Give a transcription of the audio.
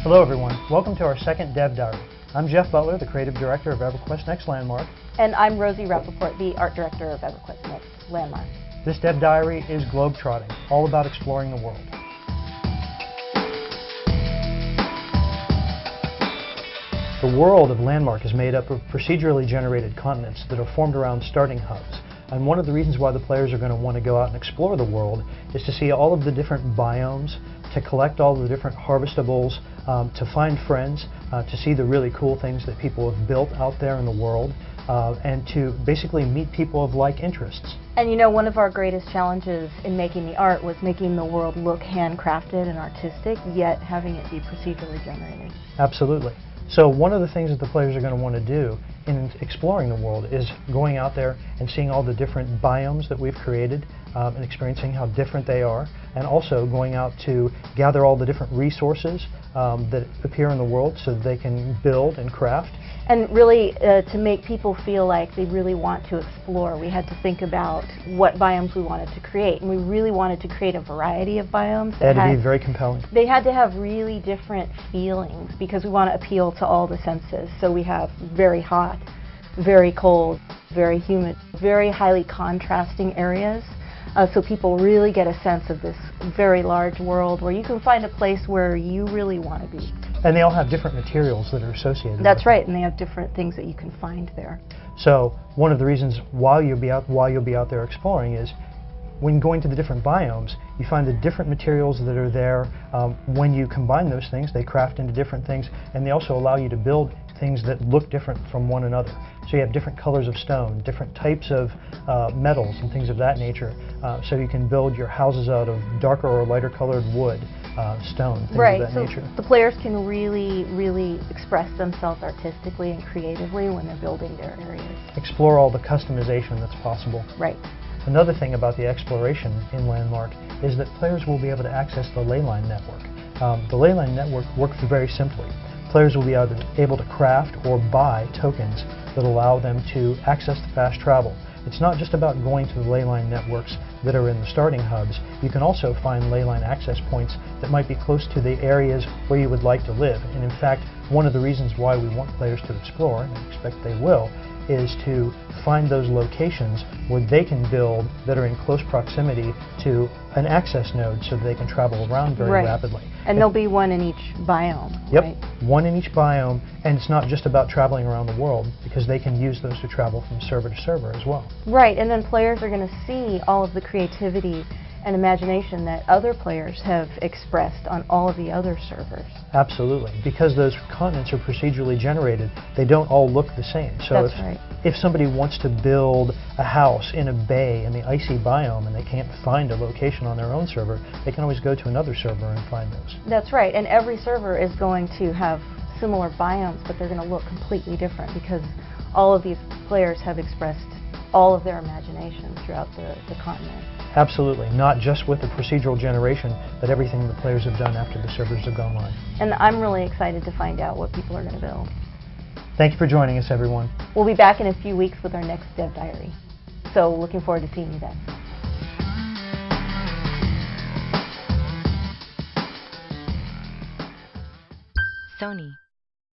Hello everyone, welcome to our second Dev Diary. I'm Jeff Butler, the Creative Director of EverQuest Next Landmark. And I'm Rosie Rappaport, the Art Director of EverQuest Next Landmark. This Dev Diary is globe-trotting, all about exploring the world. The world of Landmark is made up of procedurally generated continents that are formed around starting hubs. And one of the reasons why the players are going to want to go out and explore the world is to see all of the different biomes, to collect all the different harvestables, to find friends, to see the really cool things that people have built out there in the world, and to basically meet people of like interests. And you know, one of our greatest challenges in making the art was making the world look handcrafted and artistic, yet having it be procedurally generated. Absolutely. So one of the things that the players are going to want to do in exploring the world is going out there and seeing all the different biomes that we've created and experiencing how different they are, and also going out to gather all the different resources that appear in the world so that they can build and craft. And really, to make people feel like they really want to explore, we had to think about what biomes we wanted to create. And we really wanted to create a variety of biomes. They had to be very compelling. They had to have really different feelings because we want to appeal to all the senses. So we have very hot, very cold, very humid, very highly contrasting areas. So people really get a sense of this very large world where you can find a place where you really want to be. And they all have different materials that are associated with That's right, and they have different things that you can find there. So one of the reasons why you'll be out there exploring is when going to the different biomes, you find the different materials that are there. When you combine those things, they craft into different things, and they also allow you to build things that look different from one another. So you have different colors of stone, different types of metals and things of that nature. So you can build your houses out of darker or lighter colored wood, stone, things of that nature. The players can really express themselves artistically and creatively when they're building their areas. Explore all the customization that's possible. Right. Another thing about the exploration in Landmark is that players will be able to access the leyline network. The leyline network works very simply. Players will be able to craft or buy tokens that allow them to access the fast travel. It's not just about going to the leyline networks that are in the starting hubs. You can also find leyline access points that might be close to the areas where you would like to live. And in fact, one of the reasons why we want players to explore, and I expect they will, is to find those locations where they can build that are in close proximity to an access node so that they can travel around very rapidly. And there'll be one in each biome. Yep, right? One in each biome, and it's not just about traveling around the world because they can use those to travel from server to server as well. Right, and then players are going to see all of the creativity and imagination that other players have expressed on all of the other servers. Absolutely. Because those continents are procedurally generated, they don't all look the same. So if somebody wants to build a house in a bay in the icy biome and they can't find a location on their own server, they can always go to another server and find those. That's right, and every server is going to have similar biomes, but they're going to look completely different because all of these players have expressed all of their imagination throughout the continent. Absolutely, not just with the procedural generation, but everything the players have done after the servers have gone live. And I'm really excited to find out what people are going to build. Thank you for joining us, everyone. We'll be back in a few weeks with our next Dev Diary. So looking forward to seeing you then. Sony.